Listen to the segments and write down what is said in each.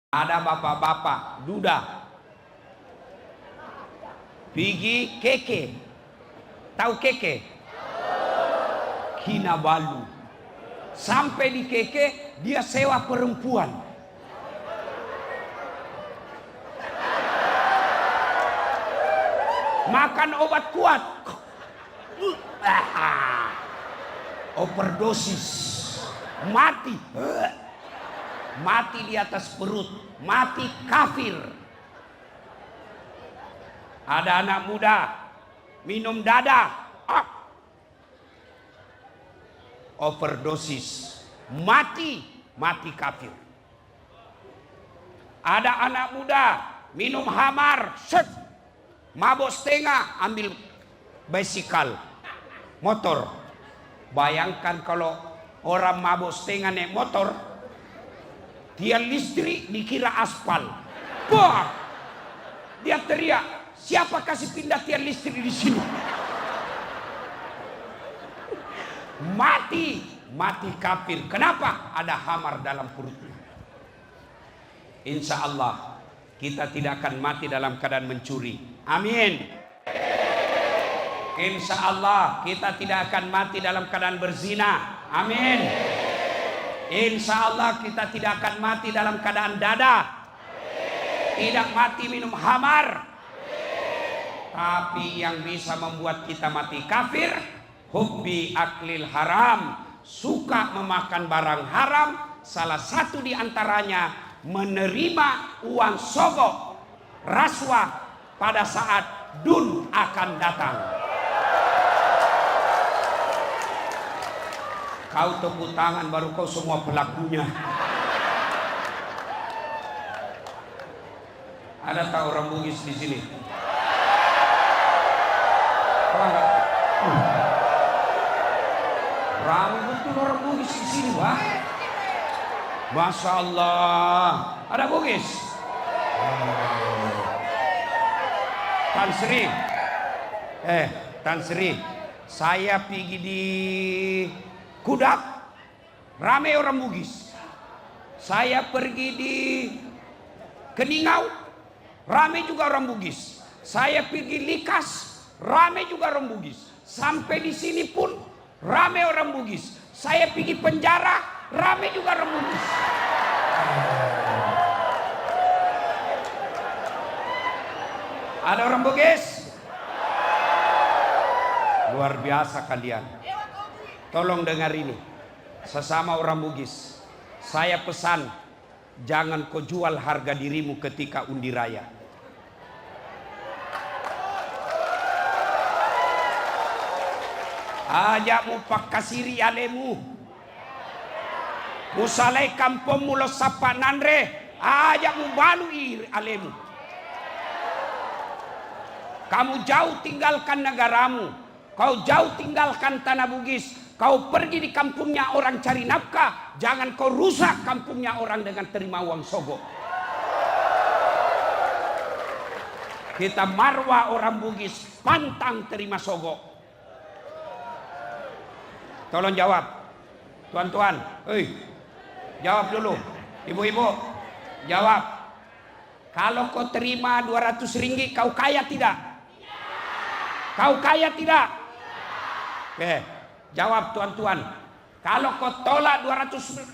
Ada bapak-bapak duda pergi Keke. Tahu Keke? Kinabalu. Sampai di Keke dia sewa perempuan. Makan obat kuat. Overdosis. Mati. Mati di atas perut, mati kafir. Ada anak muda minum dada, overdosis, mati kafir. Ada anak muda minum hamar, mabok setengah, ambil bisikal, motor. Bayangkan kalau orang mabok setengah naik motor, tiang listrik dikira aspal. Wah, dia teriak, siapa kasih pindah tiang listrik di sini? Mati kafir. Kenapa? Ada hamar dalam perutnya. Insya Allah kita tidak akan mati dalam keadaan mencuri. Amin. Insya Allah kita tidak akan mati dalam keadaan berzina. Amin. Insya Allah kita tidak akan mati dalam keadaan dada. Tidak mati minum hamar. Tapi yang bisa membuat kita mati kafir, hubbi aklil haram, suka memakan barang haram. Salah satu di antaranya menerima uang sogok, rasuah pada saat dun akan datang. Kau tepuk tangan baru kau semua pelakunya. Ada tak orang Bugis di sini? Ramai betul orang Bugis di sini, Pak. Masya Allah. Ada Bugis? Tan Sri. Tan Sri. Saya pergi di Kudak, ramai orang Bugis. Saya pergi di Keningau, ramai juga orang Bugis. Saya pergi Likas, ramai juga orang Bugis. Sampai di sini pun ramai orang Bugis. Saya pergi penjara, ramai juga orang Bugis. Ada orang Bugis? Luar biasa kalian. Tolong dengar ini, sesama orang Bugis. Saya pesan, jangan kau jual harga dirimu ketika undi raya. Ajakmu pak kasiri alemu, musalai kampung mulo sapa nandre, ajakmu balui alemu. Kamu jauh tinggalkan negaramu, kau jauh tinggalkan tanah Bugis. Kau pergi di kampungnya orang cari nafkah, jangan kau rusak kampungnya orang dengan terima uang sogok. Kita marwah orang Bugis, pantang terima sogok. Tolong jawab, tuan-tuan, jawab dulu, ibu-ibu, jawab. Kalau kau terima 200 ringgit, kau kaya tidak? Kau kaya tidak? Jawab tuan-tuan. Kalau kau tolak 200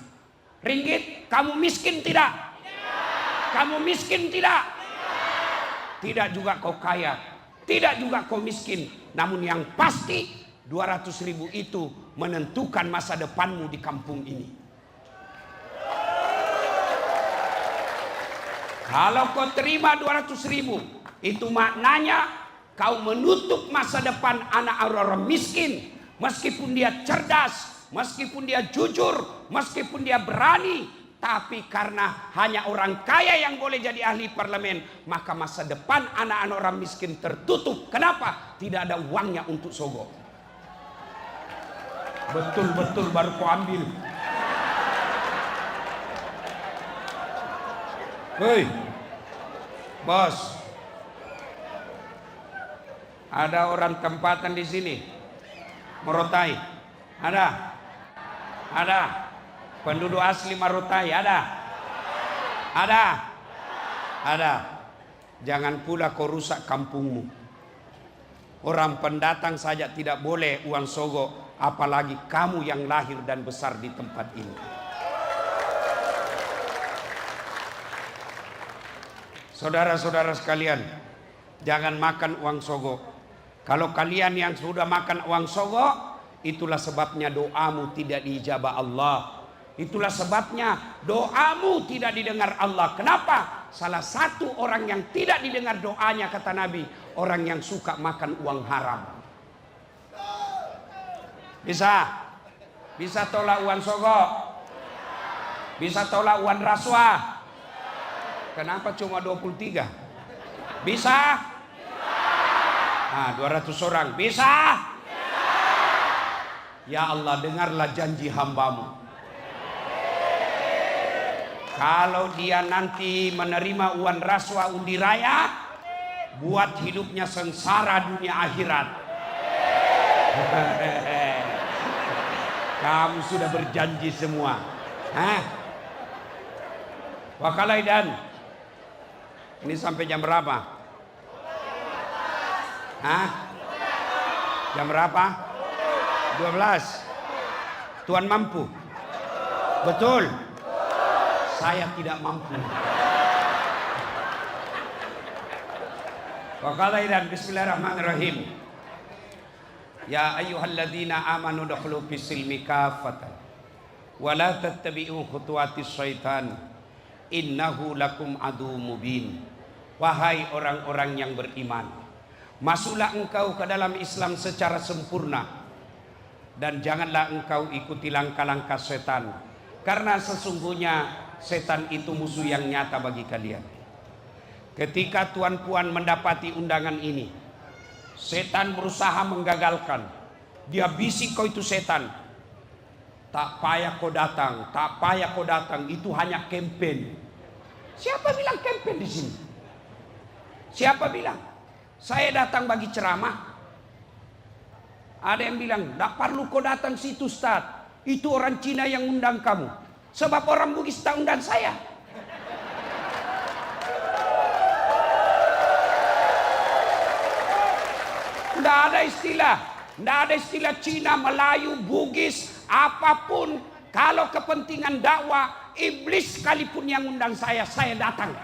ringgit, kamu miskin tidak? Kamu miskin tidak? Tidak juga kau kaya, tidak juga kau miskin. Namun yang pasti 200.000 itu menentukan masa depanmu di kampung ini. Kalau kau terima 200.000, itu maknanya kau menutup masa depan anak orang miskin. Meskipun dia cerdas, meskipun dia jujur, meskipun dia berani, tapi karena hanya orang kaya yang boleh jadi ahli parlemen, maka masa depan anak-anak orang miskin tertutup. Kenapa? Tidak ada uangnya untuk sogok. Betul-betul baru kau ambil. Hei, bos, ada orang tempatan di sini. Morotai, ada penduduk asli Morotai, ada. Ada? Ada. Jangan pula kau rusak kampungmu. Orang pendatang saja tidak boleh uang sogok, apalagi kamu yang lahir dan besar di tempat ini. Saudara-saudara sekalian, jangan makan uang sogok. Kalau kalian yang sudah makan uang sogok, itulah sebabnya doamu tidak diijabah Allah. Itulah sebabnya doamu tidak didengar Allah. Kenapa? Salah satu orang yang tidak didengar doanya, kata Nabi, orang yang suka makan uang haram. Bisa tolak uang sogok? Bisa tolak uang rasuah? Kenapa cuma 23? Bisa? Nah, 200 orang. Bisa? Ya Allah, dengarlah janji hambamu. Kalau dia nanti menerima uang rasuah undi raya, buat hidupnya sengsara dunia akhirat. Kamu sudah berjanji semua. Wakalaidan. Ini sampai jam berapa? Jam berapa? 12. Tuhan mampu? Betul? Saya tidak mampu. Wakalaidan. Bismillahirrahmanirrahim. Ya ayyuhalladzina amanu dakhulu fis-silmi kaffatan wa la tattabi'u khutuwatis syaitan innahu lakum adu mubin. Wahai orang-orang yang beriman, masuklah engkau ke dalam Islam secara sempurna dan janganlah engkau ikuti langkah-langkah setan, karena sesungguhnya setan itu musuh yang nyata bagi kalian. Ketika Tuan Puan mendapati undangan ini, setan berusaha menggagalkan. Dia bisik, kau itu setan, tak payah kau datang, tak payah kau datang, itu hanya campaign. Siapa bilang campaign di sini? Siapa bilang? Saya datang bagi ceramah. Ada yang bilang, tak perlu kau datang situ Ustaz, itu orang Cina yang undang kamu. Sebab orang Bugis tak undang saya. Tidak ada istilah Cina, Melayu, Bugis, apapun. Kalau kepentingan dakwah, iblis sekalipun yang undang saya datang.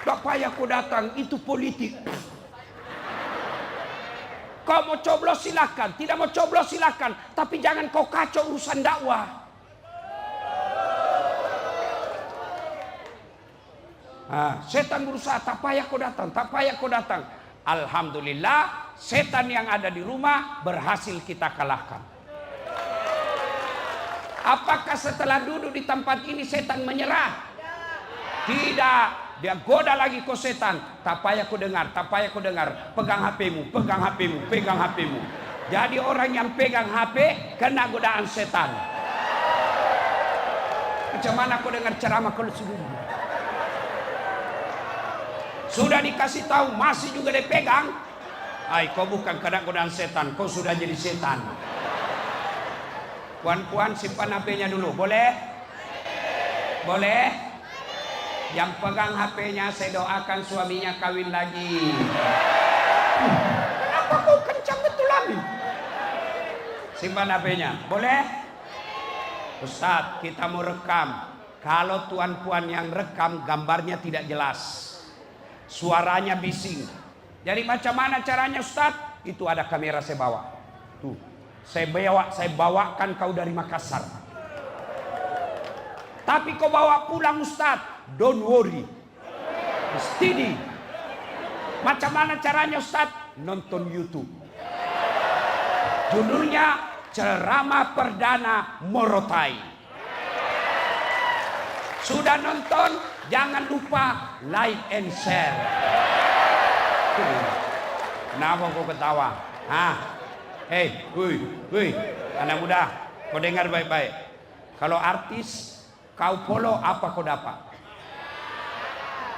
Tak payah kau datang, itu politik. Kau mau coblos silakan, tidak mau coblos silakan, tapi jangan kau kacau urusan dakwah. Setan berusaha, tak payah kau datang, tak payah kau datang. Alhamdulillah, setan yang ada di rumah berhasil kita kalahkan. Apakah setelah duduk di tempat ini setan menyerah? Tidak. Dia goda lagi kau setan. Tak payah kau dengar, tak payah kau dengar. Pegang HPmu, pegang HPmu, pegang HPmu. Jadi orang yang pegang HP kena godaan setan. Macam mana kau dengar ceramah kalau sudah dikasih tahu masih juga dipegang? Kau bukan kena godaan setan, kau sudah jadi setan. Puan-puan simpan HP-nya dulu, boleh? Boleh? Yang pegang HP-nya saya doakan suaminya kawin lagi. Kenapa kau kencang betul lagi? Simpan HP-nya, boleh? Ustaz, kita mau rekam. Kalau tuan-puan yang rekam gambarnya tidak jelas, suaranya bising. Jadi macam mana caranya Ustaz? Itu ada kamera saya bawa. Tuh, saya bawakan kau dari Makassar. Tapi kau bawa pulang Ustaz. Don't worry. Steady. Macam mana caranya Ustaz? Nonton YouTube. Judulnya Ceramah Perdana Morotai. Sudah nonton? Jangan lupa like and share. Kenapa kau ketawa? Woi, anak muda, kau dengar baik-baik. Kalau artis kau follow, apa kau dapat?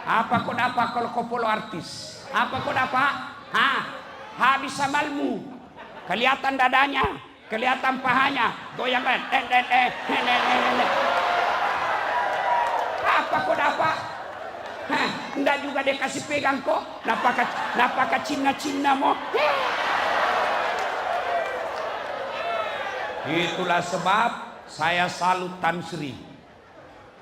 Apa kau dapat kalau kau follow artis? Apa kau dapat? Habis amalmu. Kelihatan dadanya, kelihatan pahanya, goyang. apa? Hah, enggak juga dia kasih pegang kok. Napakah Cina mo? Itulah sebab saya salut Tan Sri.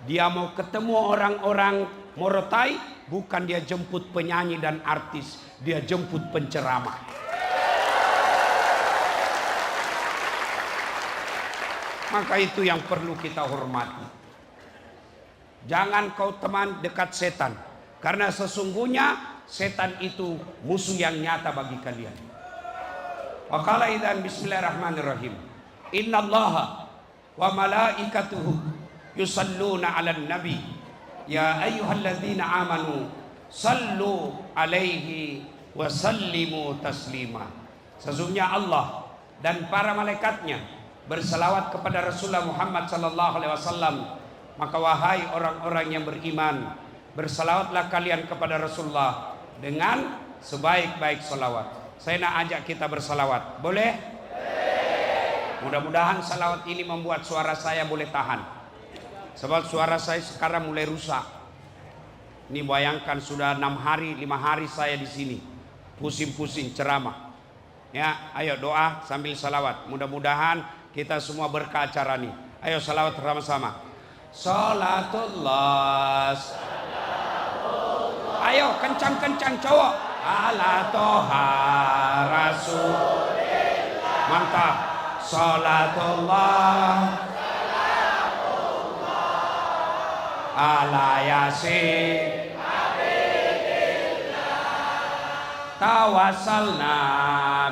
Dia mau ketemu orang-orang Morotai, bukan dia jemput penyanyi dan artis, dia jemput penceramah. Maka itu yang perlu kita hormati. Jangan kau teman dekat setan, karena sesungguhnya setan itu musuh yang nyata bagi kalian. Waqala idzan bismillahirrahmanirrahim. Innallaha wa malaikatuhu yusalluna 'alan nabi ya ayyuhalladzina amanu sallu 'alaihi wa sallimu taslima. Sesungguhnya Allah dan para malaikatnya berselawat kepada Rasulullah Muhammad sallallahu alaihi wasallam. Maka wahai orang-orang yang beriman, berselawatlah kalian kepada Rasulullah dengan sebaik-baik selawat. Saya nak ajak kita berselawat, boleh? Mudah-mudahan salawat ini membuat suara saya boleh tahan. Sebab suara saya sekarang mulai rusak. Ini bayangkan sudah 5 hari saya di sini, pusing-pusing ceramah. Ya, ayo doa sambil salawat. Mudah-mudahan kita semua berkah acara ini. Ayo salawat sama-sama. Salatullah. Ayo kencang-kencang cowok. Ala toha rasulillah. Mantap. Salatullah. Ala yasin. Tawassalna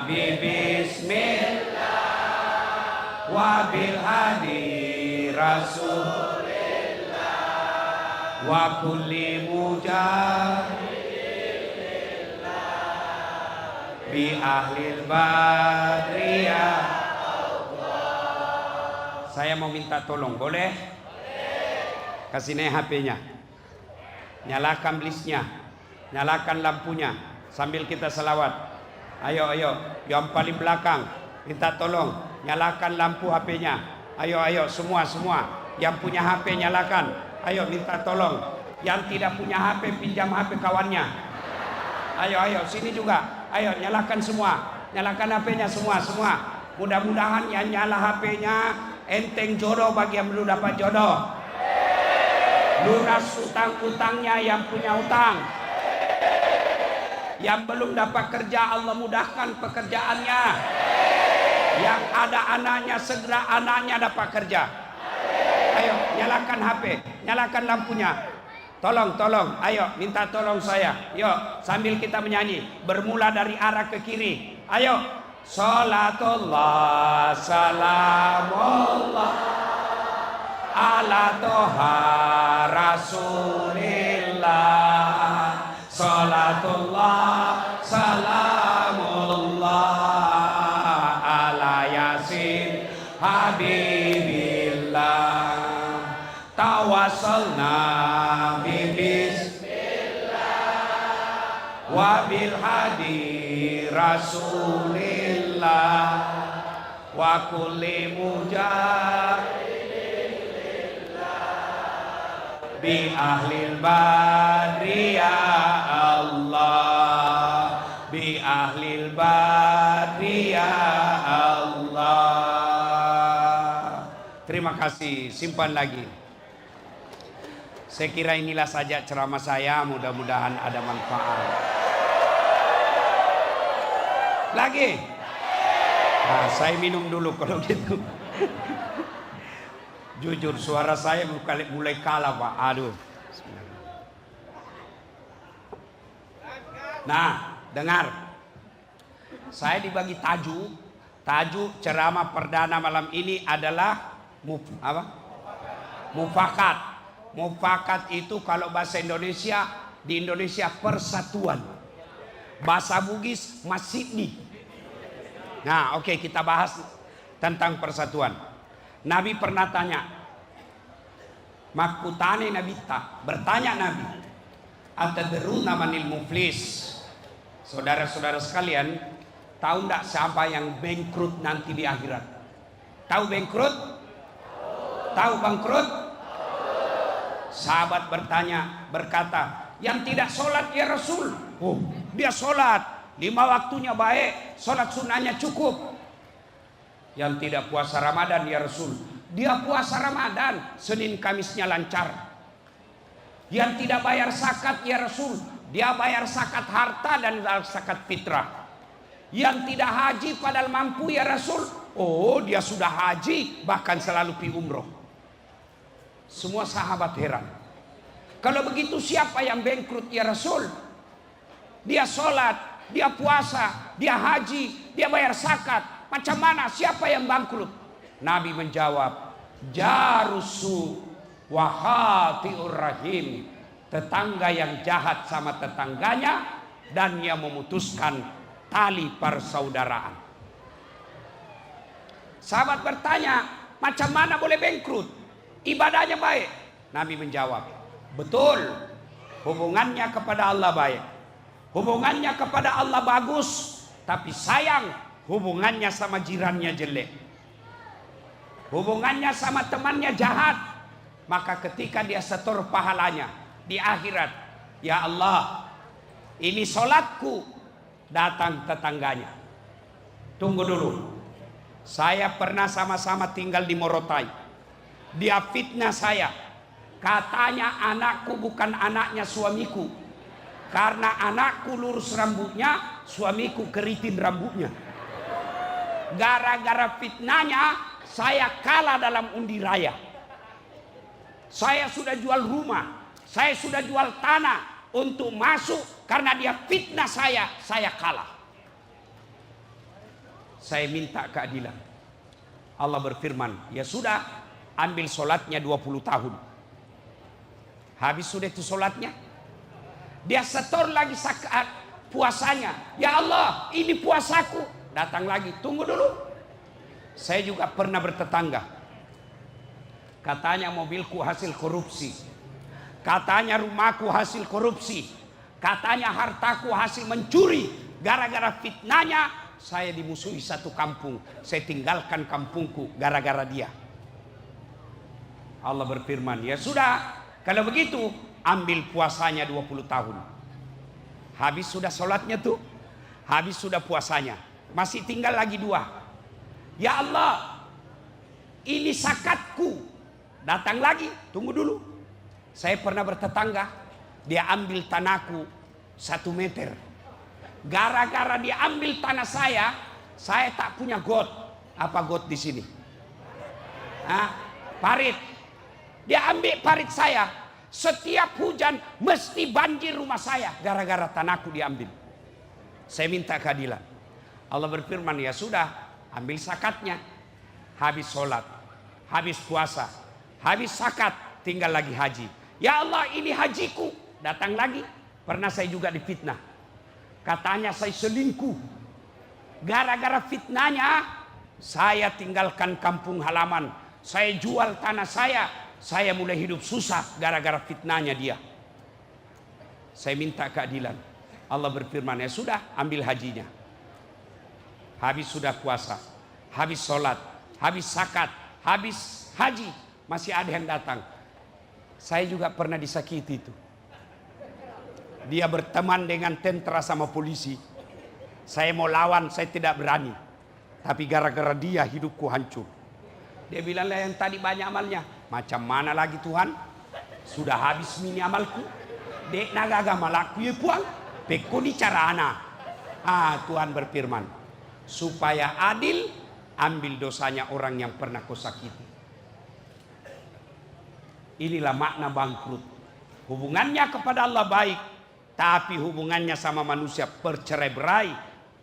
bi bismillah wa bil hadi rasul wa kulli mujahidin bi ahlil badri ya Allah. Saya mau minta tolong, boleh? Kasih nih HP-nya, nyalakan listnya, nyalakan lampunya sambil kita selawat. Ayo yang paling belakang minta tolong nyalakan lampu HP-nya. Ayo semua yang punya HP nyalakan. Ayo minta tolong. Yang tidak punya HP pinjam HP kawannya. Ayo sini juga. Ayo nyalakan semua. Nyalakan HP-nya semua. Mudah-mudahan yang nyala HP-nya enteng jodoh bagi yang belum dapat jodoh. Lunas utang-utangnya yang punya utang. Yang belum dapat kerja Allah mudahkan pekerjaannya. Yang ada anaknya segera anaknya dapat kerja. Ayo nyalakan HP, nyalakan lampunya. Tolong, ayo minta tolong saya. Yuk sambil kita menyanyi, bermula dari arah ke kiri. Ayo, salatullah salamullah ala toha rasulillah. Salatullah salamullah ala yasin habibillah. Tawassalna bi bismillah wa bil hadi rasulillah wa kulli mujahidin bi ahlil badri ya Allah, bi ahlil badri ya Allah. Terima kasih, simpan lagi. Saya kira inilah saja ceramah saya, mudah-mudahan ada manfaat. Lagi? Nah, saya minum dulu kalau gitu. Jujur suara saya mulai kalah Pak. Aduh. Nah, dengar. Saya dibagi tajuk ceramah perdana malam ini adalah mufakat. Mufakat itu kalau bahasa Indonesia, di Indonesia persatuan. Bahasa Bugis masjid. Nah, oke, kita bahas tentang persatuan. Nabi pernah tanya, makutane Nabi tak bertanya Nabi, atadruna manil muflis. Saudara-saudara sekalian, tahu enggak siapa yang bangkrut nanti di akhirat? Tahu bangkrut? Tahu bangkrut? Sahabat berkata, yang tidak sholat ya Rasul. Oh, dia sholat 5 waktunya baik, sholat sunnahnya cukup. Yang tidak puasa Ramadan ya Rasul, dia puasa Ramadan, Senin Kamisnya lancar. Yang tidak bayar zakat ya Rasul, dia bayar zakat harta dan zakat fitrah. Yang tidak haji padahal mampu ya Rasul, oh dia sudah haji, bahkan selalu pi umroh. Semua sahabat heran. Kalau begitu siapa yang bangkrut ya Rasul? Dia sholat, dia puasa, dia haji, dia bayar zakat. Macam mana? Siapa yang bangkrut? Nabi menjawab, jarusu wahatiur rahim. Tetangga yang jahat sama tetangganya dan yang memutuskan tali persaudaraan. Sahabat bertanya, macam mana boleh bangkrut? Ibadahnya baik. Nabi menjawab, betul, hubungannya kepada Allah baik, hubungannya kepada Allah bagus, tapi sayang hubungannya sama jirannya jelek, hubungannya sama temannya jahat. Maka ketika dia setor pahalanya di akhirat, ya Allah, ini sholatku, datang tetangganya, tunggu dulu, saya pernah sama-sama tinggal di Morotai. Dia fitnah saya, katanya anakku bukan anaknya suamiku, karena anakku lurus rambutnya, suamiku keriting rambutnya. Gara-gara fitnahnya saya kalah dalam undi raya. Saya sudah jual rumah, saya sudah jual tanah untuk masuk, karena dia fitnah saya kalah. Saya minta keadilan. Allah berfirman, ya sudah, ambil sholatnya 20 tahun. Habis sudah itu sholatnya, dia setor lagi saat puasanya. Ya Allah, ini puasaku. Datang lagi, tunggu dulu. Saya juga pernah bertetangga. Katanya mobilku hasil korupsi, katanya rumahku hasil korupsi, katanya hartaku hasil mencuri. Gara-gara fitnahnya saya dimusuhi satu kampung. Saya tinggalkan kampungku gara-gara dia. Allah berfirman, ya sudah, kalau begitu ambil puasanya 20 tahun. Habis sudah sholatnya tuh, habis sudah puasanya, masih tinggal lagi 2. Ya Allah, ini zakatku. Datang lagi, tunggu dulu. Saya pernah bertetangga, dia ambil tanahku 1 meter. Gara-gara dia ambil tanah saya tak punya got. Apa got di sini? Parit. Dia ambil parit saya. Setiap hujan mesti banjir rumah saya, gara-gara tanahku diambil. Saya minta keadilan. Allah berfirman, ya sudah, ambil zakatnya. Habis sholat, habis puasa, habis zakat, tinggal lagi haji. Ya Allah, ini hajiku. Datang lagi. Pernah saya juga difitnah, katanya saya selingkuh. Gara-gara fitnahnya saya tinggalkan kampung halaman, saya jual tanah saya mulai hidup susah gara-gara fitnahnya dia. Saya minta keadilan. Allah berfirman, ya sudah, ambil hajinya. Habis sudah puasa, habis sholat, habis zakat, habis haji, masih ada yang datang. Saya juga pernah disakiti itu. Dia berteman dengan tentara sama polisi. Saya mau lawan, saya tidak berani. Tapi gara-gara dia hidupku hancur. Dia bilang, lah yang tadi banyak amalnya. Macam mana lagi Tuhan? Sudah habis mini amalku. Dek nagaga malaku ya puang. Pekoni cara ana. Tuhan berfirman, supaya adil, ambil dosanya orang yang pernah kau sakiti. Inilah makna bangkrut. Hubungannya kepada Allah baik, tapi hubungannya sama manusia bercerai-berai,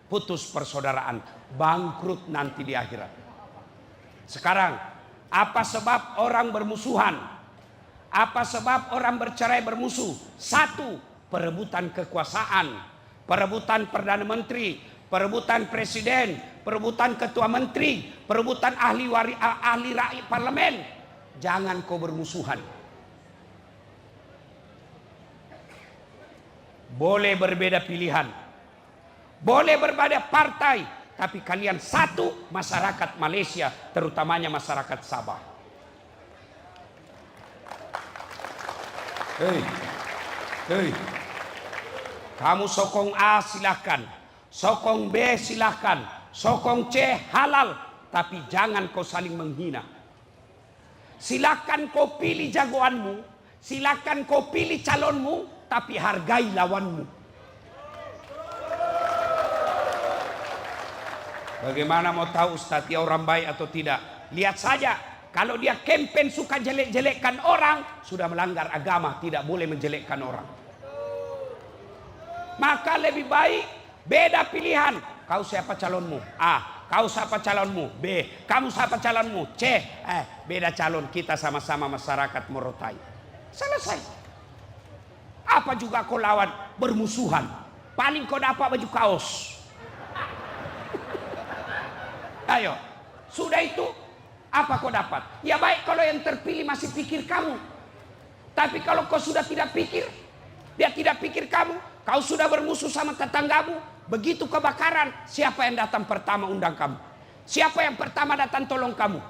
putus persaudaraan, bangkrut nanti di akhirat. Sekarang, apa sebab orang bermusuhan? Apa sebab orang bercerai bermusuh? 1, perebutan kekuasaan, perebutan perdana menteri, perebutan presiden, perebutan ketua menteri, perebutan ahli rakyat parlemen. Jangan kau bermusuhan. Boleh berbeda pilihan, boleh berbeda partai, tapi kalian satu masyarakat Malaysia, terutamanya masyarakat Sabah. Hei, hei. Kamu sokong A silahkan, sokong B silahkan, sokong C halal, tapi jangan kau saling menghina. Silakan kau pilih jagoanmu, silakan kau pilih calonmu, tapi hargai lawanmu. Bagaimana mau tahu Ustaz dia orang baik atau tidak? Lihat saja, kalau dia campaign suka jelek-jelekkan orang, sudah melanggar agama, tidak boleh menjelekkan orang. Maka lebih baik beda pilihan. Kau siapa calonmu? A. Kau siapa calonmu? B. Kamu siapa calonmu? C. Beda calon, kita sama-sama masyarakat Morotai. Selesai. Apa juga kau lawan? Bermusuhan. Paling kau dapat baju kaos. Ayo, sudah itu apa kau dapat? Ya baik kalau yang terpilih masih pikir kamu. Tapi kalau kau sudah tidak pikir, dia tidak pikir kamu, kau sudah bermusuh sama tetanggamu, begitu kebakaran, siapa yang datang pertama undang kamu? Siapa yang pertama datang tolong kamu?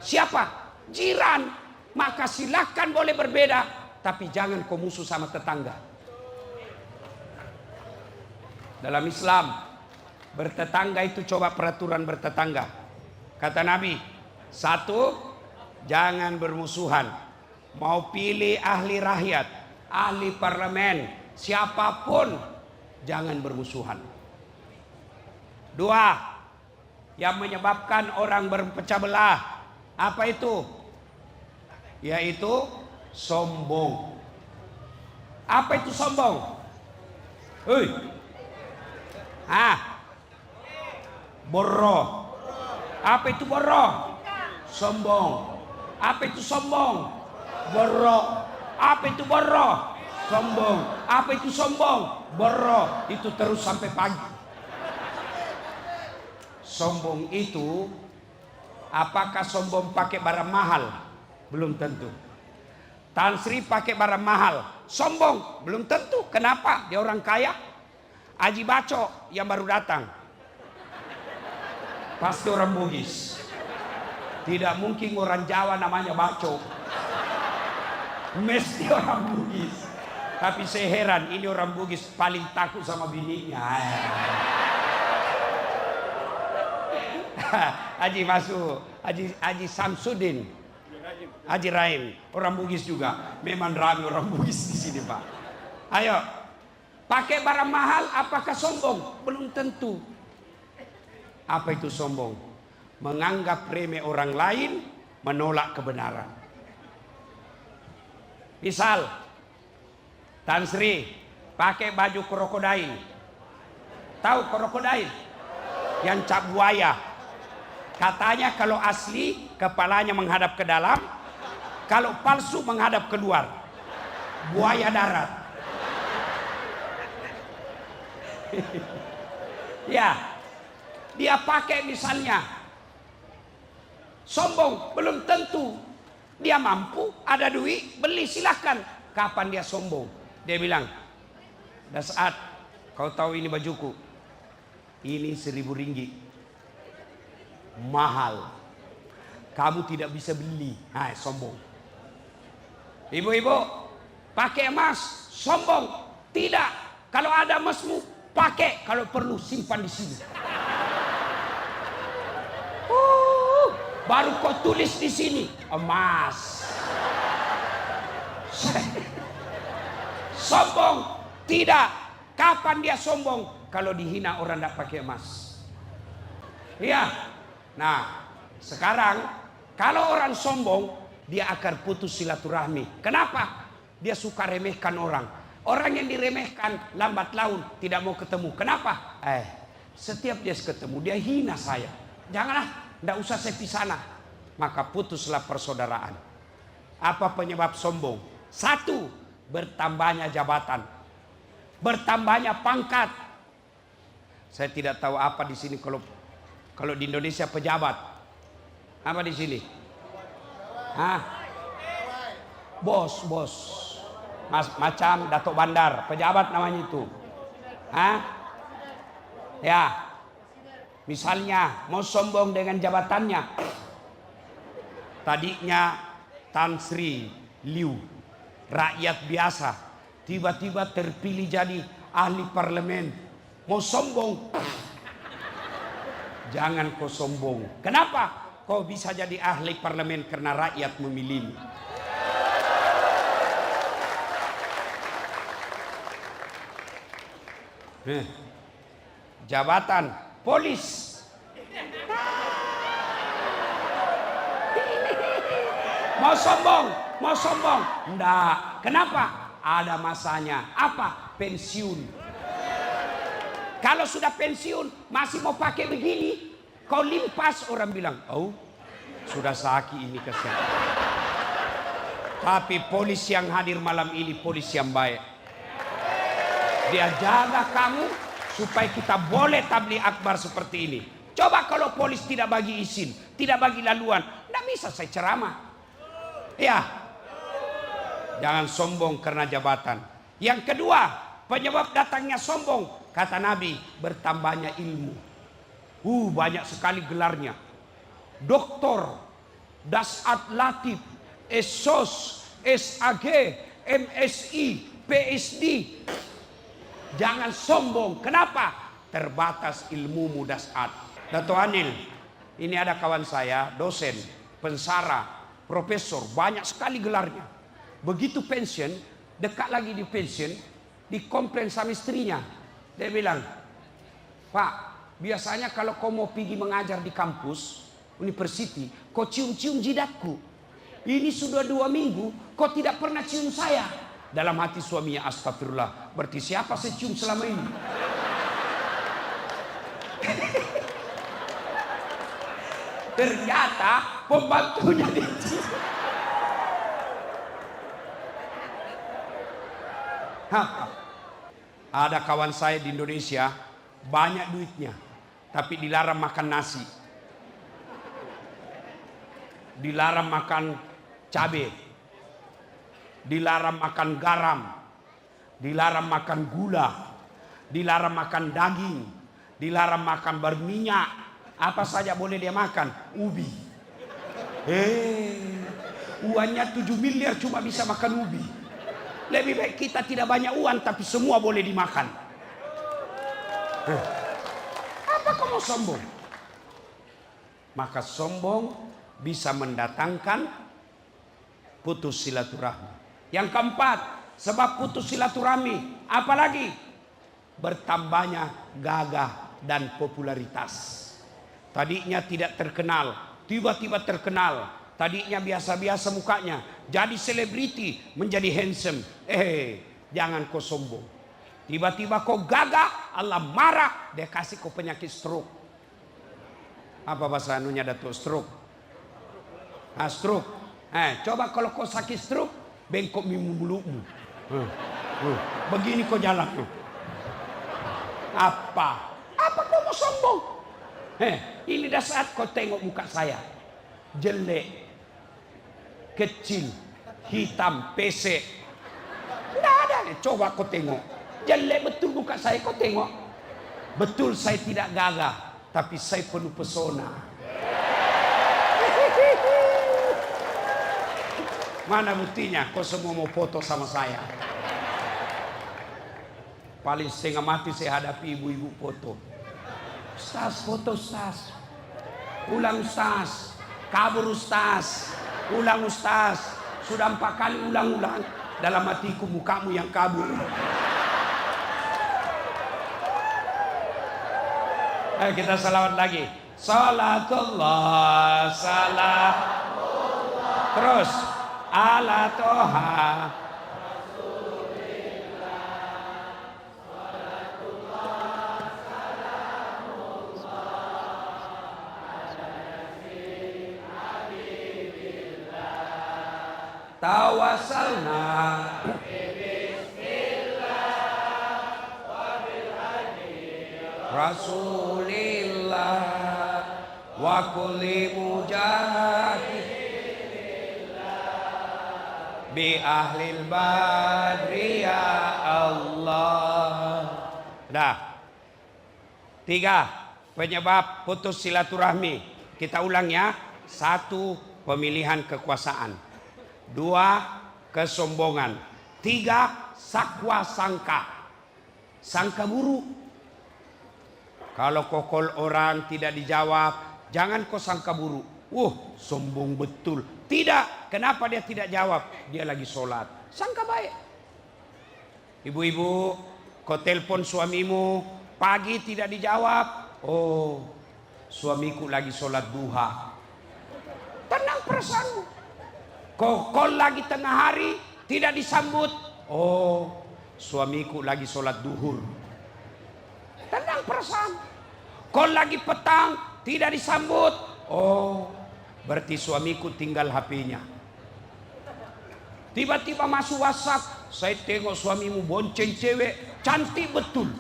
Siapa? Jiran. Maka silakan boleh berbeda, tapi jangan kau musuh sama tetangga. Dalam Islam, bertetangga itu coba peraturan bertetangga. Kata Nabi, 1, jangan bermusuhan. Mau pilih ahli rakyat, ahli parlemen, siapapun, jangan bermusuhan. 2, yang menyebabkan orang berpecah belah, apa itu? Yaitu sombong. Apa itu sombong? Boro. Apa itu boro? Sombong. Apa itu sombong? Boro. Apa itu boro? Sombong. Apa itu sombong? Boro. Itu terus sampai pagi. Sombong itu, apakah sombong pakai barang mahal? Belum tentu. Tan Sri pakai barang mahal, sombong? Belum tentu. Kenapa? Dia orang kaya. Haji Baco yang baru datang, pasti orang Bugis. Tidak mungkin orang Jawa namanya Baco, mesti orang Bugis. Tapi saya heran, ini orang Bugis paling takut sama bininya. Haji masuk, Haji Samsudin, Haji Rahim, orang Bugis juga. Memang ramai orang Bugis di sini, Pak. Ayo, pakai barang mahal, apakah sombong? Belum tentu. Apa itu sombong? Menganggap remeh orang lain, menolak kebenaran. Misal, Tan Sri pakai baju krokodil. Tahu krokodil? Yang cap buaya. Katanya kalau asli kepalanya menghadap ke dalam, kalau palsu menghadap keluar. Buaya darat. Ya, dia pakai misalnya. Sombong, belum tentu. Dia mampu, ada duit, beli silahkan. Kapan dia sombong? Dia bilang, Dasat, kau tahu ini bajuku? Ini 1.000 ringgit. Mahal. Kamu tidak bisa beli. Sombong. Ibu-ibu, pakai emas, sombong. Tidak. Kalau ada emasmu, pakai. Kalau perlu, simpan di sini. Baru kau tulis di sini, emas. Sombong. Tidak. Kapan dia sombong? Kalau dihina orang tidak pakai emas. Iya. Nah, sekarang kalau orang sombong, dia akan putus silaturahmi. Kenapa? Dia suka remehkan orang. Orang yang diremehkan lambat laun tidak mau ketemu. Kenapa? Setiap dia ketemu dia hina saya. Janganlah, tidak usah saya pisah. Maka putuslah persaudaraan. Apa penyebab sombong? 1, bertambahnya jabatan, bertambahnya pangkat. Saya tidak tahu apa di sini kalau di Indonesia pejabat. Apa di sini? Bos. Macam Datuk Bandar, pejabat namanya itu. Ya. Misalnya mau sombong dengan jabatannya. Tadinya Tan Sri Liu, rakyat biasa tiba-tiba terpilih jadi ahli parlemen. Mau sombong? Jangan kau sombong. Kenapa? Kau bisa jadi ahli parlemen karena rakyat memilihmu. Jabatan polis. Mau sombong? Mau sombong? Enggak. Kenapa? Ada masanya. Apa? Pensiun. Kalau sudah pensiun masih mau pakai begini, kau limpas, orang bilang, oh sudah sakit ini kesehatan. Tapi polisi yang hadir malam ini polisi yang baik. Dia jaga kamu supaya kita boleh tabligh akbar seperti ini. Coba kalau polis tidak bagi izin, tidak bagi laluan, tidak bisa saya ceramah. Ya, jangan sombong karena jabatan. Yang kedua, penyebab datangnya sombong, kata Nabi, bertambahnya ilmu. Banyak sekali gelarnya. Doktor, Dasat Latif, SOS, SAG, MSI, PSD. Jangan sombong. Kenapa? Terbatas ilmumu, Dasat. Dato' Anil, ini ada kawan saya, dosen, pensara, profesor, banyak sekali gelarnya. Begitu pensiun, dekat lagi di pensiun, dikomplain sama istrinya. Dia bilang, Pak, biasanya kalau kau mau pergi mengajar di kampus, university, kau cium-cium jidatku. Ini sudah 2 minggu, kau tidak pernah cium saya. Dalam hati suaminya, astagfirullah, berarti siapa saya cium selama ini? Ternyata pembantunya dicium. Ada kawan saya di Indonesia, banyak duitnya, tapi dilarang makan nasi, dilarang makan cabai, dilarang makan garam, dilarang makan gula, dilarang makan daging, dilarang makan berminyak. Apa saja boleh dia makan? Ubi. Uangnya 7 miliar cuma bisa makan ubi. Lebih baik kita tidak banyak uang tapi semua boleh dimakan. Apa kamu sombong? Maka sombong bisa mendatangkan putus silaturahmi. Yang keempat, sebab putus silaturahmi, apalagi bertambahnya gagah dan popularitas. Tadinya tidak terkenal, tiba-tiba terkenal. Tadinya biasa-biasa mukanya, jadi selebriti, menjadi handsome. Jangan kau sombong. Tiba-tiba kau gagah, Allah marah, dia kasih kau penyakit stroke. Apa bahasa anunya Datuk? Stroke. Stroke. Coba kalau kau sakit stroke, bengkok mulutmu. Begini kau jalan. Apa kau mau sombong? Ini dah saat kau tengok muka saya, jelek, kecil, hitam, pesek. Tidak ada. Coba kau tengok, jelek betul muka saya. Kau tengok, betul saya tidak gagah, tapi saya penuh pesona. Mana buktinya? Kau semua mau foto sama saya. Paling setengah mati saya hadapi ibu-ibu foto. Ustaz, foto Ustaz. Ulang Ustaz. Kabur Ustaz. Ulang Ustaz. Sudah 4 kali ulang-ulang. Dalam hatiku mukamu yang kabur. Ayo kita salawat lagi. Salatullah salam. Terus. Ala toha. Tawasalna Rasulillah wa kulli mujahid bi ahlil badri ya Allah. Dah. 3 penyebab putus silaturahmi. Kita ulang ya. 1 pemilihan kekuasaan. 2 kesombongan. 3, sakwa sangka. Sangka buruk. Kalau kau call orang tidak dijawab, jangan kau sangka buruk. Sombong betul. Tidak. Kenapa dia tidak jawab? Dia lagi sholat. Sangka baik. Ibu-ibu, kau telepon suamimu, pagi tidak dijawab. Suamiku lagi sholat duha. Tenang perasaanmu. Kau call lagi tengah hari, tidak disambut. Suamiku lagi sholat duhur. Tenang perasaan. Call lagi petang, tidak disambut. Berarti suamiku tinggal HP-nya. Tiba-tiba masuk WhatsApp, saya tengok suamimu bonceng cewek, cantik betul.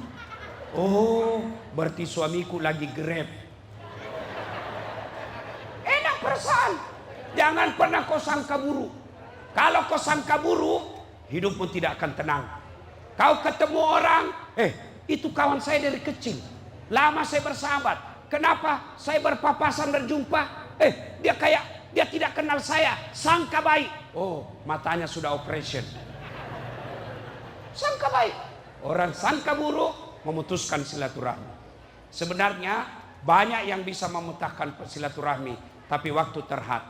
Berarti suamiku lagi Grab. Enak perasaan. Jangan pernah kau sangka buruk. Kalau kau sangka buruk, hidupmu tidak akan tenang. Kau ketemu orang, itu kawan saya dari kecil. Lama saya bersahabat. Kenapa saya berpapasan berjumpa? Dia tidak kenal saya. Sangka baik. Matanya sudah operation. Sangka baik. Orang sangka buruk memutuskan silaturahmi. Sebenarnya banyak yang bisa memutahkan silaturahmi, tapi waktu terhad.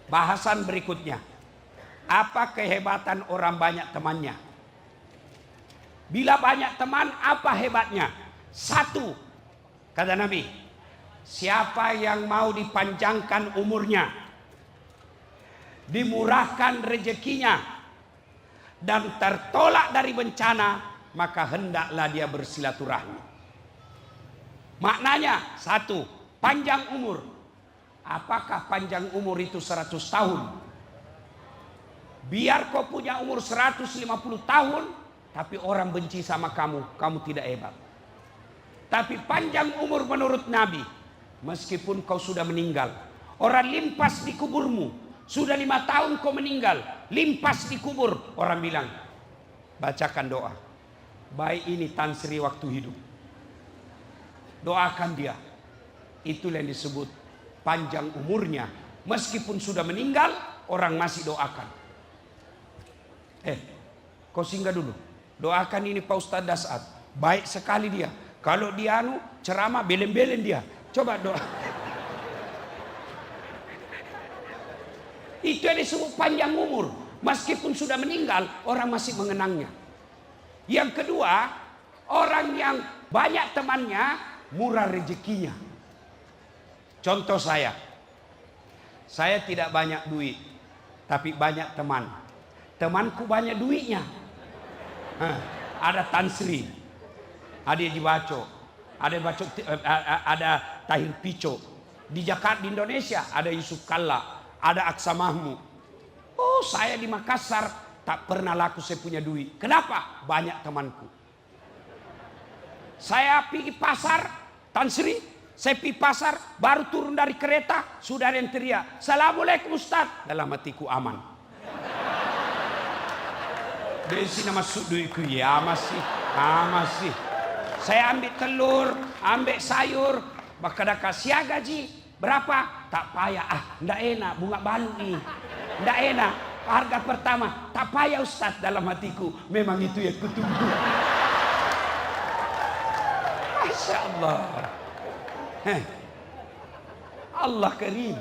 Bahasan berikutnya. Apa kehebatan orang banyak temannya? Bila banyak teman, apa hebatnya? 1, kata Nabi, siapa yang mau dipanjangkan umurnya, dimurahkan rezekinya, dan tertolak dari bencana, maka hendaklah dia bersilaturahmi. Maknanya 1, panjang umur. Apakah panjang umur itu 100 tahun? Biar kau punya umur 150 tahun, tapi orang benci sama kamu, kamu tidak hebat. Tapi panjang umur menurut Nabi, meskipun kau sudah meninggal, orang limpas di kuburmu, sudah 5 tahun kau meninggal, limpas di kubur, orang bilang, bacakan doa. Baik ini Tan Sri waktu hidup. Doakan dia. Itulah yang disebut panjang umurnya. Meskipun sudah meninggal, orang masih doakan. Kau singgah dulu. Doakan ini Pak Ustadz Dasat. Baik sekali dia. Kalau dia ceramah belen-belen dia. Coba doa. Itu yang disebut panjang umur. Meskipun sudah meninggal, orang masih mengenangnya. Yang kedua, orang yang banyak temannya, murah rezekinya. Contoh saya tidak banyak duit, tapi banyak teman. Temanku banyak duitnya. Ada Tan Sri, ada Jibaco, ada Tahir Pico. Di Jakarta, di Indonesia ada Yusuf Kalla, ada Aksa Mahmud. Saya di Makassar tak pernah laku saya punya duit. Kenapa? Banyak temanku. Saya pergi pasar, Tan Sri, saya pergi pasar, baru turun dari kereta, sudah ada yang teriak, "Assalamualaikum Ustaz." Dalam hatiku aman. Dari sini masuk duitku, ya masih. Saya ambil telur, ambil sayur, bakal siaga gaji. Berapa? Tak payah. Ndak enak, bunga balu nih. Ndak enak. Harga pertama, tak payah Ustaz. Dalam hatiku, memang itu yang kutunggu. Masya Allah. Allah karim.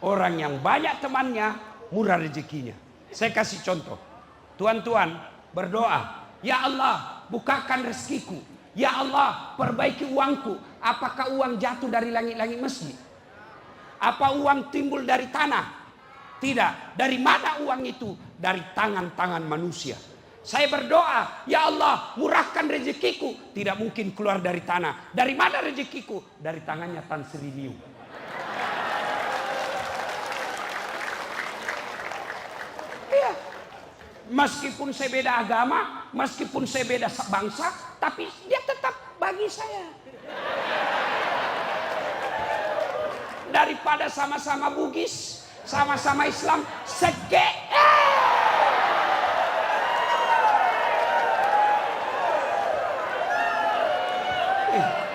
Orang yang banyak temannya, murah rezekinya. Saya kasih contoh. Tuan-tuan berdoa, "Ya Allah, bukakan rezekiku. Ya Allah, perbaiki uangku." Apakah uang jatuh dari langit-langit mesti? Apa uang timbul dari tanah? Tidak. Dari mana uang itu? Dari tangan-tangan manusia. Saya berdoa, "Ya Allah, murahkan rezekiku." Tidak mungkin keluar dari tanah. Dari mana rezekiku? Dari tangannya Tan Sri Liu. Iya. Meskipun saya beda agama, meskipun saya beda bangsa, tapi dia tetap bagi saya. Daripada sama-sama Bugis, sama-sama Islam,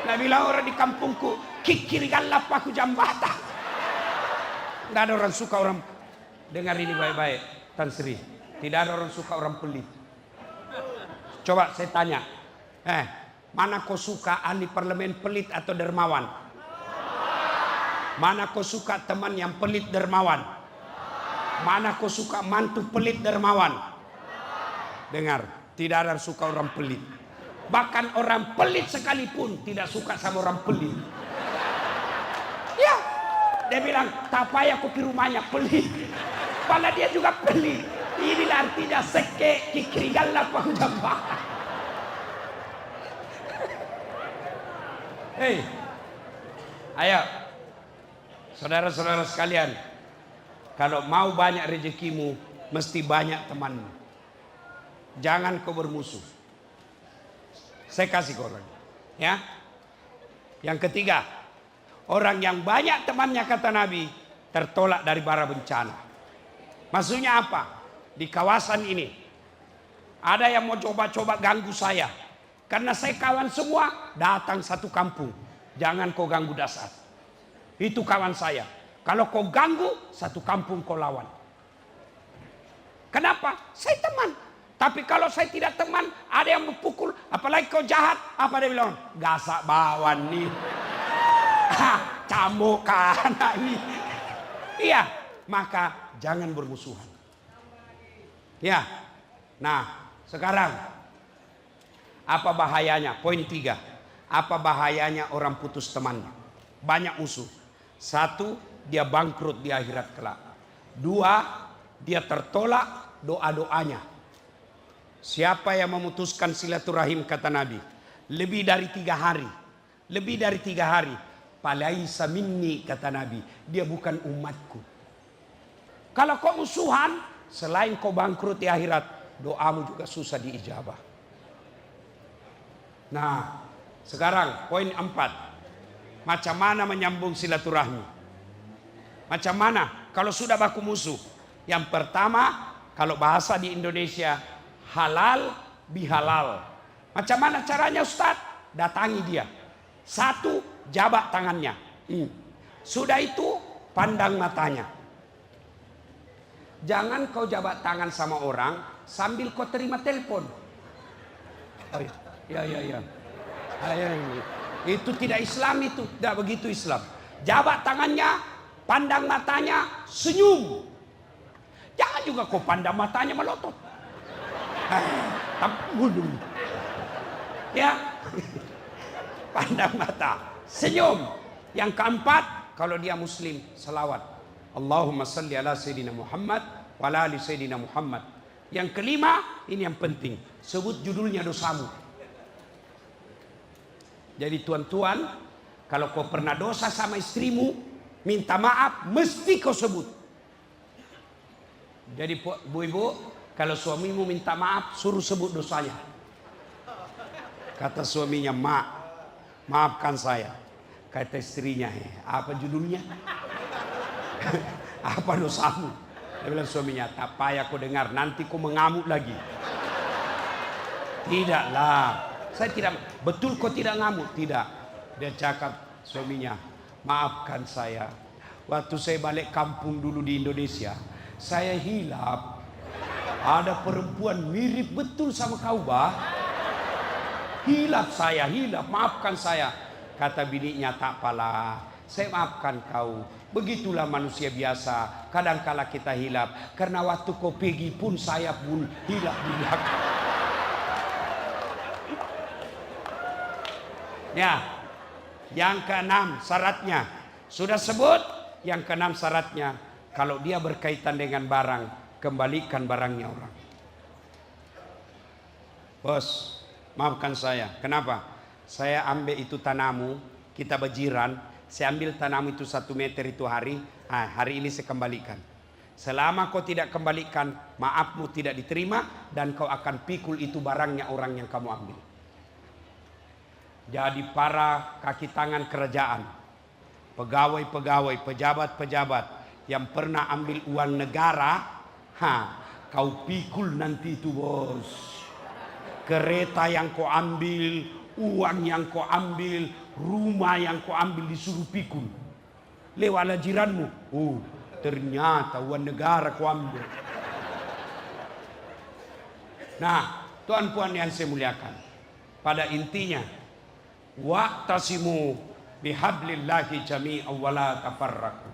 Nah, bilang orang di kampungku, "Kikiri galap aku jambata." Nggak ada orang suka orang dengar ini baik-baik, Tan Sri. Tidak ada orang suka orang pelit. Coba saya tanya, mana kau suka ahli parlemen pelit atau dermawan? Mana kau suka teman yang pelit dermawan? Mana kau suka mantu pelit dermawan? Dengar, tidak ada suka orang pelit. Bahkan orang pelit sekalipun tidak suka sama orang pelit. Ya, dia bilang, tak payah aku ke rumahnya pelit. Padahal dia juga pelit. Inilah artinya seke kikrigalah pangjambah. Hei, ayo, saudara-saudara sekalian, kalau mau banyak rezekimu, mesti banyak temanmu. Jangan kau bermusuh. Saya kasih kau orang, ya. Yang ketiga, orang yang banyak temannya kata Nabi tertolak dari bara bencana. Maksudnya apa? Di kawasan ini ada yang mau coba-coba ganggu saya. Karena saya kawan semua, datang satu kampung. Jangan kau ganggu dasar. Itu kawan saya. Kalau kau ganggu, satu kampung kau lawan. Kenapa? Saya teman. Tapi kalau saya tidak teman, ada yang memukul, apalagi kau jahat, apa dia bilang? Gasak bawan nih. Camuk kanan nih. Iya, maka jangan bermusuhan. Ya. Nah, sekarang apa bahayanya? Poin 3. Apa bahayanya orang putus temannya? Banyak musuh. 1, dia bangkrut di akhirat kelak. 2, dia tertolak doa-doanya. Siapa yang memutuskan silaturahim kata Nabi, lebih dari 3 hari. Lebih dari 3 hari. Falaisa minni kata Nabi, dia bukan umatku. Kalau kau musuhan, selain kau bangkrut di akhirat, doamu juga susah diijabah. Nah, sekarang poin 4. Macam mana menyambung silaturahmi? Macam mana kalau sudah baku musuh? Yang pertama, kalau bahasa di Indonesia, halal bihalal. Macam mana caranya Ustaz? Datangi dia. 1, jabat tangannya. Sudah itu, pandang matanya. Jangan kau jabat tangan sama orang sambil kau terima telepon. Oh, ya. Itu tidak Islam itu. Tidak begitu Islam. Jabat tangannya, pandang matanya, senyum. Jangan juga kau pandang matanya melotot. Bunuh. Ya. Pandang mata, senyum. Yang keempat, kalau dia muslim, salawat. Allahumma salli ala Sayyidina Muhammad wa ala ali Sayyidina Muhammad. Yang kelima, ini yang penting, sebut judulnya dosamu. Jadi tuan-tuan, kalau kau pernah dosa sama istrimu, minta maaf, mesti kau sebut. Jadi bu-ibu, kalau suamimu minta maaf, suruh sebut dosanya. Kata suaminya, maafkan saya. Kata istrinya, apa judulnya? Apa dosamu? Dia bilang suaminya, tak payah kau dengar, nanti kau mengamuk lagi. Tidaklah, saya tidak. Betul kau tidak ngamuk? Tidak. Dia cakap suaminya, maafkan saya. Waktu saya balik kampung dulu di Indonesia, saya hilap. Ada perempuan mirip betul sama kau, bah. Hilap saya, maafkan saya. Kata bininya, tak apalah, saya maafkan kau. Begitulah manusia biasa. Kadangkala kita hilap. Karena waktu kau pergi pun saya pun hilap di belakang. Ya, yang keenam syaratnya sudah sebut. Yang keenam syaratnya, kalau dia berkaitan dengan barang, kembalikan barangnya orang. Bos, maafkan saya. Kenapa? Saya ambil itu tanamu, kita berjiran. Saya ambil tanamu itu 1 meter itu hari. Hari ini saya kembalikan. Selama kau tidak kembalikan, maafmu tidak diterima. Dan kau akan pikul itu barangnya orang yang kamu ambil. Jadi para kaki tangan kerajaan, pegawai-pegawai, pejabat-pejabat yang pernah ambil uang negara, kau pikul nanti itu bos. Kereta yang kau ambil, uang yang kau ambil, rumah yang kau ambil disuruh pikul. Lewatlah jiranmu. Ternyata wan negara kuambil. Nah, tuan puan yang saya muliakan, pada intinya wa'tasimu bihablillahi jami'an wa la tafarraqu.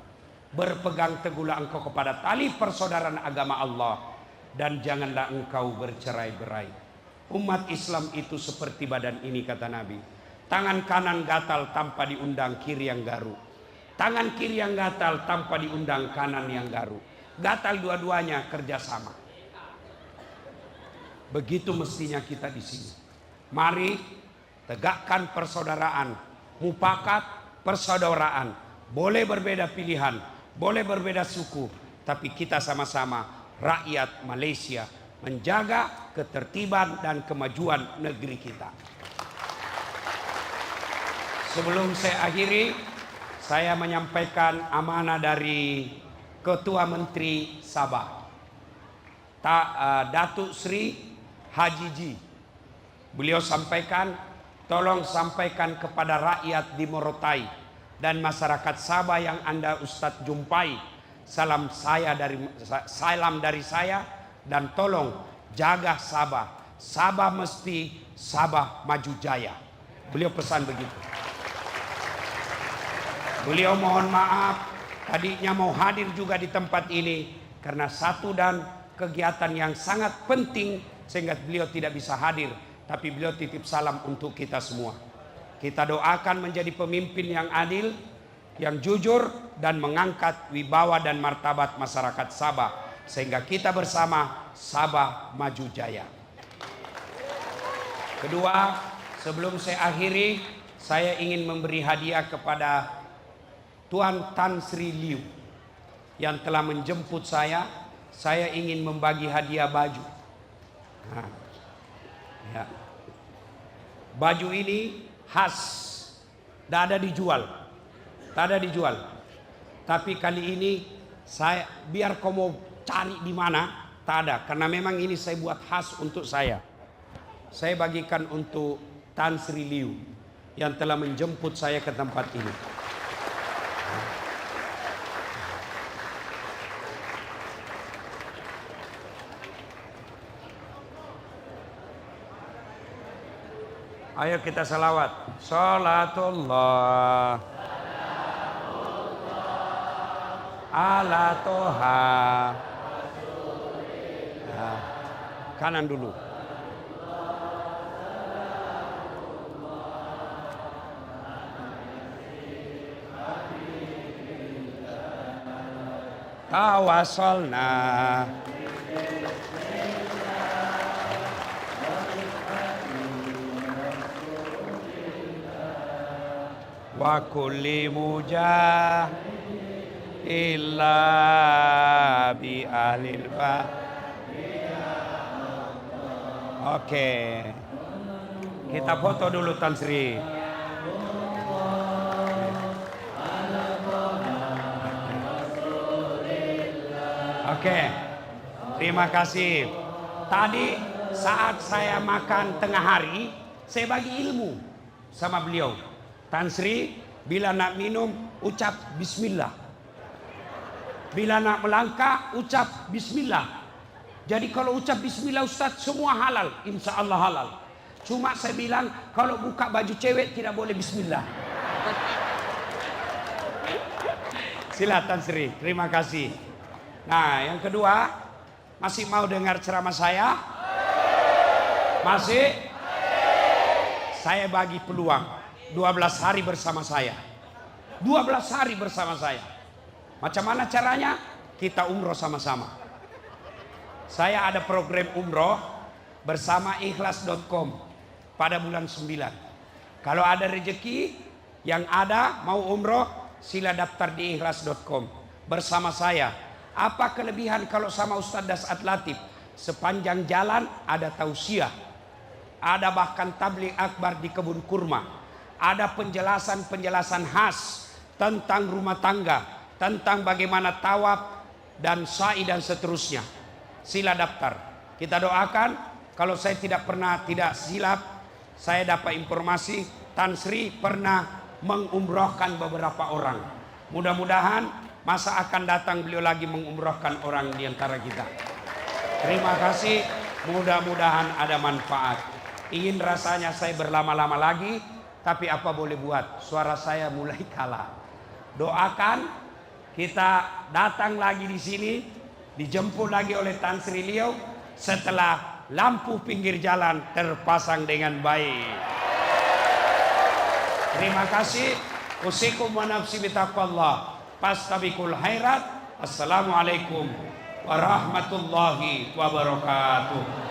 Berpegang teguhlah engkau kepada tali persaudaraan agama Allah dan janganlah engkau bercerai-berai. Umat Islam itu seperti badan ini, kata Nabi. Tangan kanan gatal tanpa diundang kiri yang garuk. Tangan kiri yang gatal tanpa diundang kanan yang garuk. Gatal dua-duanya kerjasama. Begitu mestinya kita di sini. Mari tegakkan persaudaraan, mufakat persaudaraan. Boleh berbeda pilihan, boleh berbeda suku, tapi kita sama-sama rakyat Malaysia menjaga ketertiban dan kemajuan negeri kita. Sebelum saya akhiri, saya menyampaikan amanah dari Ketua Menteri Sabah, Datuk Sri Haji Ji. Beliau sampaikan, tolong sampaikan kepada rakyat di Morotai dan masyarakat Sabah yang Anda Ustadz jumpai, salam dari saya, dan tolong jaga Sabah. Sabah mesti Sabah maju jaya. Beliau pesan begitu. Beliau mohon maaf, tadinya mau hadir juga di tempat ini karena satu dan kegiatan yang sangat penting sehingga beliau tidak bisa hadir. Tapi beliau titip salam untuk kita semua. Kita doakan menjadi pemimpin yang adil, yang jujur, dan mengangkat wibawa dan martabat masyarakat Sabah. Sehingga kita bersama Sabah maju jaya. Kedua, sebelum saya akhiri, saya ingin memberi hadiah kepada Tuan Tan Sri Liu yang telah menjemput saya. Saya ingin membagi hadiah baju. Nah, ya. Baju ini khas, tidak ada dijual, Tapi kali ini saya biar kau mau cari di mana, tak ada, karena memang ini saya buat khas untuk saya. Saya bagikan untuk Tan Sri Liu yang telah menjemput saya ke tempat ini. Ayo kita salawat. Salatullah ala toha. Nah, kanan dulu. Tawasolna. Wa kulli mujah illa bi ahlil fa. Oke. Kita foto dulu Tan Sri. Oke. Terima kasih. Tadi saat saya makan tengah hari, saya bagi ilmu sama beliau. Tan Sri, bila nak minum, ucap bismillah. Bila nak melangkah, ucap bismillah. Jadi kalau ucap bismillah Ustaz, semua halal. Insya Allah halal. Cuma saya bilang, kalau buka baju cewek tidak boleh bismillah. Sila Tan Sri, terima kasih. Nah, yang kedua, masih mau dengar ceramah saya? Masih? Saya bagi peluang. 12 hari bersama saya. 12 hari bersama saya. Macam mana caranya? Kita umroh sama-sama. Saya ada program umroh bersama ikhlas.com pada bulan 9. Kalau ada rezeki yang ada mau umroh, sila daftar di ikhlas.com bersama saya. Apa kelebihan kalau sama Ustaz Dasat Latif? Sepanjang jalan ada tausiah. Ada bahkan tabligh akbar di kebun kurma. Ada penjelasan-penjelasan khas tentang rumah tangga, tentang bagaimana tawaf dan sa'i dan seterusnya. Sila daftar. Kita doakan, kalau saya tidak silap, saya dapat informasi Tan Sri pernah mengumrohkan beberapa orang. Mudah-mudahan masa akan datang beliau lagi mengumrahkan orang di antara kita. Terima kasih, mudah-mudahan ada manfaat. Ingin rasanya saya berlama-lama lagi, tapi apa boleh buat, suara saya mulai kalah. Doakan kita datang lagi di sini, dijemput lagi oleh Tan Sri Leo setelah lampu pinggir jalan terpasang dengan baik. Terima kasih. Usikum wa nafsi bitaqwallah. Fastabiqul khairat. Assalamualaikum warahmatullahi wabarakatuh.